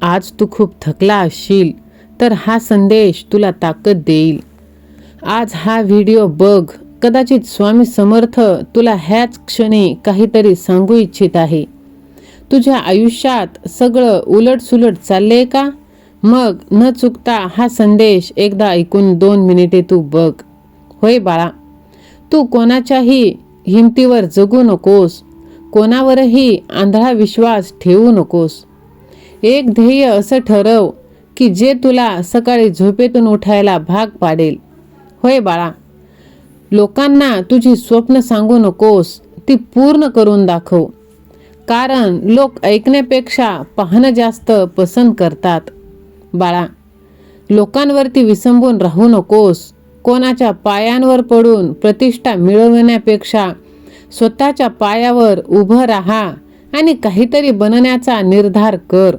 आज तू खूप थकला असशील तर हा संदेश तुला ताकद देईल. आज हा व्हिडिओ बघ. कदाचित स्वामी समर्थ तुला ह्याच क्षणी काहीतरी सांगू इच्छित आहे. तुझ्या आयुष्यात सगळं उलटसुलट चाललंय का? मग न चुकता हा संदेश एकदा ऐकून 2 मिनिटे तू बघ. होय बाळा, तू कोणाच्याही हिमतीवर जगू नकोस. कोणावरही आंधळा विश्वास ठेवू नकोस. एक ध्येय असं ठरव की जे तुला सकाळी झोपेतून उठायला भाग पाडेल. होय बाळा, लोकांना तुझी स्वप्न सांगू नकोस, ती पूर्ण करून दाखव. कारण लोक ऐकण्यापेक्षा पाहणं जास्त पसंत करतात. बाळा, लोकांवरती विसंबून राहू नकोस. कोणाच्या पायांवर पडून प्रतिष्ठा मिळवण्यापेक्षा स्वतःच्या पायावर उभं राहा आणि काहीतरी बनण्याचा निर्धार कर.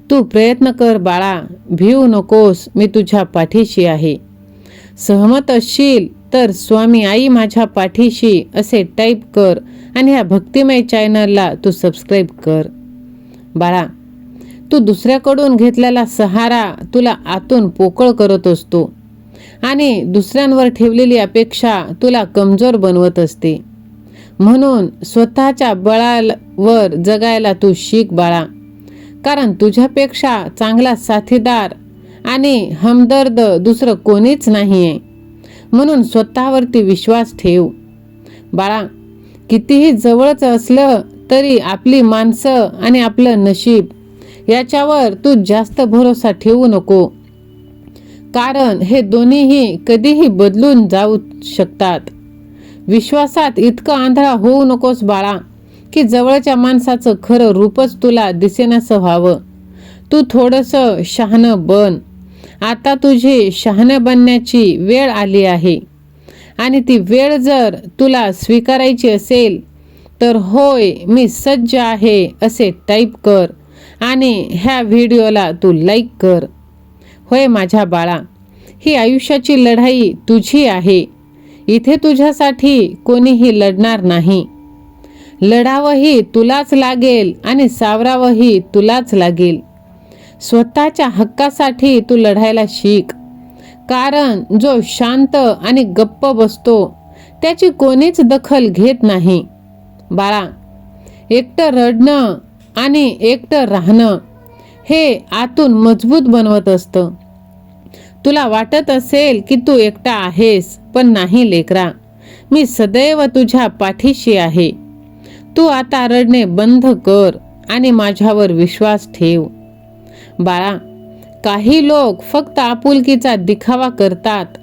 तू प्रयत्न कर बाळा, भिवू नकोस. मी तुझ्या पाठीशी आहे. सहमत असशील तर स्वामी आई माझ्या पाठीशी असे टाईप कर आणि ह्या भक्तिमय चॅनलला तू सबस्क्राईब कर. बाळा, तू दुसऱ्याकडून घेतलेला सहारा तुला आतून पोकळ करत असतो आणि दुसऱ्यांवर ठेवलेली अपेक्षा तुला कमजोर बनवत असते. म्हणून स्वतःच्या बळावर जगायला तू शिक बाळा. कारण तुझ्यापेक्षा चांगला साथीदार आणि हमदर्द दुसरं कोणीच नाहीये. म्हणून स्वतःवरती विश्वास ठेव. बाळा, कितीही जवळच असलं तरी आपली माणसं आणि आपलं नशीब याच्यावर तू जास्त भरोसा ठेवू नको. कारण हे दोन्हीही कधीही बदलून जाऊ शकतात. विश्वासात इतकं आंधळा होऊ नकोस बाळा की जवळच्या माणसाचं खरं रूपच तुला दिसेनासं व्हावं. तू थोडंसं शहाणं बन. आता तुझी शहाणं बनण्याची वेळ आली आहे आणि ती वेळ जर तुला स्वीकारायची असेल तर होय मी सज्ज आहे असे टाईप कर आणि ह्या व्हिडिओला तू लाईक कर. होय माझ्या बाळा, ही आयुष्याची लढाई तुझी आहे. इथे तुझ्यासाठी कोणीही लढणार नाही. लढावंही तुलाच लागेल आणि सावरावंही तुलाच लागेल. स्वतःच्या हक्कासाठी तू लढायला शिक. कारण जो शांत आणि गप्प बसतो त्याची कोणीच दखल घेत नाही. बाळा, एकटं रडणं आणि एकटं राहणं हे आतून मजबूत बनवत असतं. तुला वाटत असेल की तू एकटा आहेस, पण नाही लेकरा, मी सदैव तुझ्या पाठीशी आहे. तू आता रडणे बंद कर आणि माझ्यावर विश्वास ठेव. बाळा, काही लोक फक्त आपुलकीचा दिखावा करतात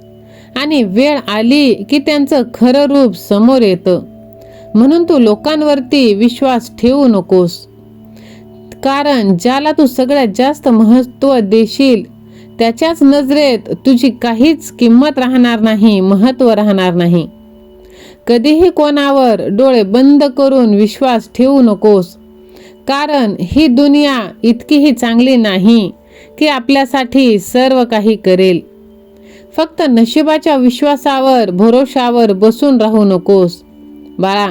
आणि वेळ आली की त्यांचं खरं रूप समोर येतं. म्हणून तू लोकांवरती विश्वास ठेवू नकोस. कारण ज्याला तू सगळ्यात जास्त महत्त्व देशील त्याच्याच नजरेत तुझी काहीच किंमत राहणार नाही, महत्त्व राहणार नाही. कधीही कोणावर डोळे बंद करून विश्वास ठेवू नकोस. कारण ही दुनिया इतकीही चांगली नाही की आपल्यासाठी सर्व काही करेल. फक्त नशिबाच्या विश्वासावर भरोशावर बसून राहू नकोस. बाळा,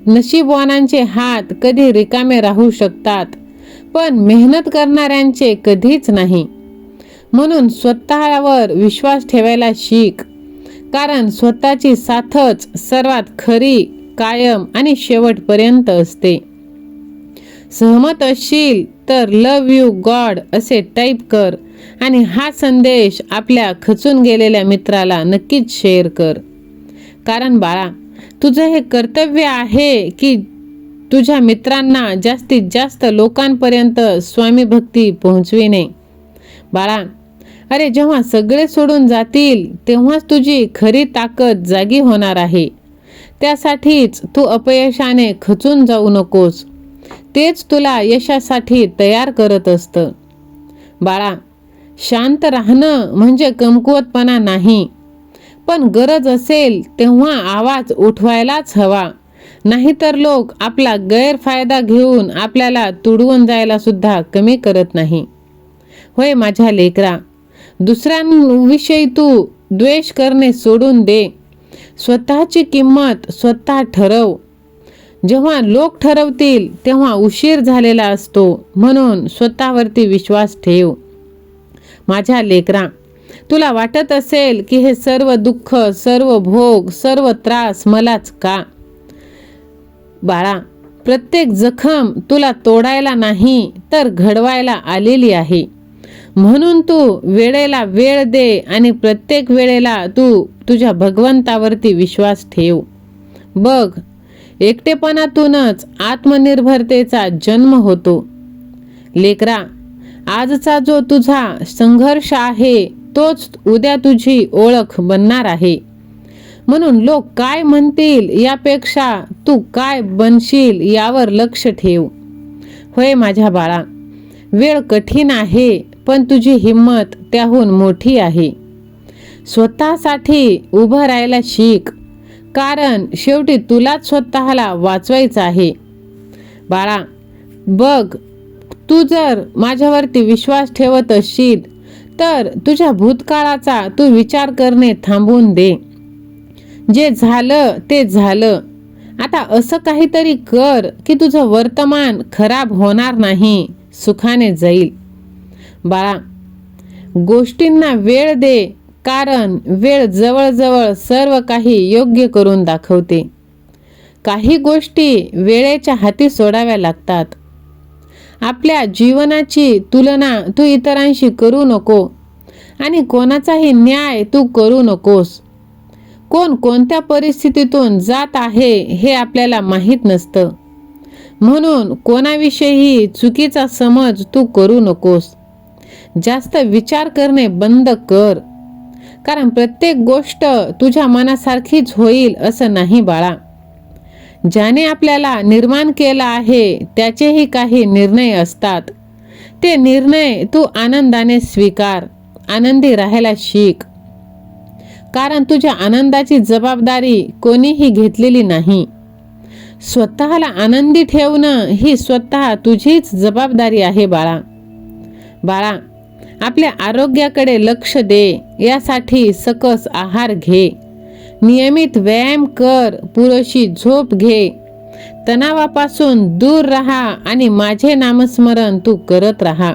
नशीबवानांचे हात कधी रिकामे राहू शकतात, पण मेहनत करणाऱ्यांचे कधीच नाही. म्हणून स्वतःवर विश्वास ठेवायला शिक. कारण स्वतःची साथच सर्वात खरी, कायम आणि शेवटपर्यंत असते. सहमत असशील तर लव यू गॉड असे टाईप कर आणि हा संदेश आपल्या खचून गेलेल्या मित्राला नक्कीच शेअर कर. कारण बाळा, तुझं हे कर्तव्य आहे की तुझ्या मित्रांना जास्तीत जास्त लोकांपर्यंत स्वामी भक्ती पोहोचविणे. बाळा, अरे जेव्हा सगळे सोडून जातील तेव्हाच तुझी खरी ताकद जागी होणार आहे. त्यासाठीच तू अपयशाने खचून जाऊ नकोस. तेच तुला यशासाठी तयार करत असतं. बाळा, शांत राहणं म्हणजे कमकुवतपणा नाही, पण गरज असेल तेव्हा आवाज उठवायलाच हवा. नाहीतर लोक आपला गैरफायदा घेऊन आपल्याला तुडवून जायला सुद्धा कमी करत नाही. होय माझ्या लेकरा, दुसऱ्यांविषयी तू द्वेष करणे सोडून दे. स्वतःची किंमत स्वतः ठरव. जेव्हा लोक ठरवतील तेव्हा उशीर झालेला असतो. म्हणून स्वतःवरती विश्वास ठेव. माझ्या लेकरा, तुला वाटत असेल की हे सर्व दुःख, सर्व भोग, सर्व त्रास मलाच का? बाळा, प्रत्येक जखम तुला तोडायला नाही तर घडवायला आलेली आहे. म्हणून तू वेळेला वेळ दे आणि प्रत्येक वेळेला तू तुझ्या भगवंतावरती विश्वास ठेव. बघ, एकटेपणातूनच आत्मनिर्भरतेचा जन्म होतो. लेकरा, आजचा जो तुझा संघर्ष आहे तोच उद्या तुझी ओळख बनणार आहे. म्हणून लोक काय म्हणतील यापेक्षा तू काय बनशील यावर लक्ष ठेव. होय माझ्या बाळा, वेळ कठीण आहे पण तुझी हिंमत त्याहून मोठी आहे. स्वतःसाठी उभं राहायला शिक, कारण शेवटी तुलाच स्वतःला वाचवायचं आहे. बाळा, बघ, तू जर माझ्यावरती विश्वास ठेवत असशील तर तुझ्या भूतकाळाचा तू विचार करणे थांबवून दे. जे झालं ते झालं. आता असं काहीतरी कर की तुझं वर्तमान खराब होणार नाही, सुखाने जाईल. बाळा, गोष्टींना वेळ दे, कारण वेळ जवळजवळ सर्व काही योग्य करून दाखवते. काही गोष्टी वेळेच्या हाती सोडाव्या लागतात. आपल्या जीवनाची तुलना तू इतरांशी करू नको आणि कोणाचाही न्याय तू करू नकोस. कोण कोणत्या परिस्थितीतून जात आहे हे आपल्याला माहीत नसतं. म्हणून कोणाविषयी चुकीचा समज तू करू नकोस. जास्त विचार करणे बंद कर, कारण प्रत्येक गोष्ट तुझ्या मनासारखीच होईल असं नाही बाळा. ज्याने आपल्याला निर्माण केला आहे त्याचेही काही निर्णय असतात. ते निर्णय तू आनंदाने स्वीकार, आनंदी राहायला शिक, कारण तुझ्या आनंदाची जबाबदारी कोणीही घेतलेली नाही. स्वतःला आनंदी ठेवणं ही स्वतः तुझीच जबाबदारी आहे बाळा. बाळा, आपल्या आरोग्याकडे लक्ष दे. यासाठी सकस आहार घे, नियमित व्यायाम कर, पुरेशी झोप घे, तणावापासून दूर राहा आणि माझे नामस्मरण तू करत राहा.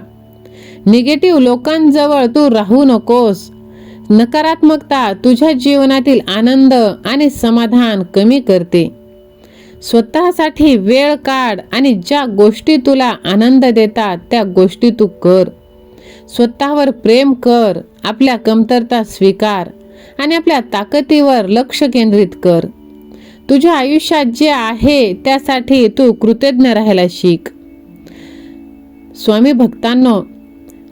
निगेटिव्ह लोकांजवळ तू राहू नकोस. नकारात्मकता तुझ्या जीवनातील आनंद आणि समाधान कमी करते. स्वतःसाठी वेळ काढ आणि ज्या गोष्टी तुला आनंद देतात त्या गोष्टी तू कर. स्वतःवर प्रेम कर, आपल्या कमतरता स्वीकार आणि आपल्या ताकदीवर लक्ष केंद्रित कर. तुझ्या आयुष्यात जे आहे त्यासाठी तू कृतज्ञ राहायला शिक. स्वामी भक्तांनो,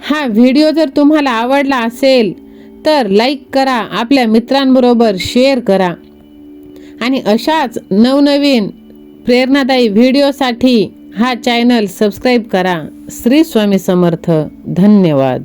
हा व्हिडिओ जर तुम्हाला आवडला असेल तर लाईक करा, आपल्या मित्रांबरोबर शेअर करा आणि अशाच नवनवीन प्रेरणादायी व्हिडिओसाठी हा चॅनल सबस्क्राईब करा. श्री स्वामी समर्थ. धन्यवाद.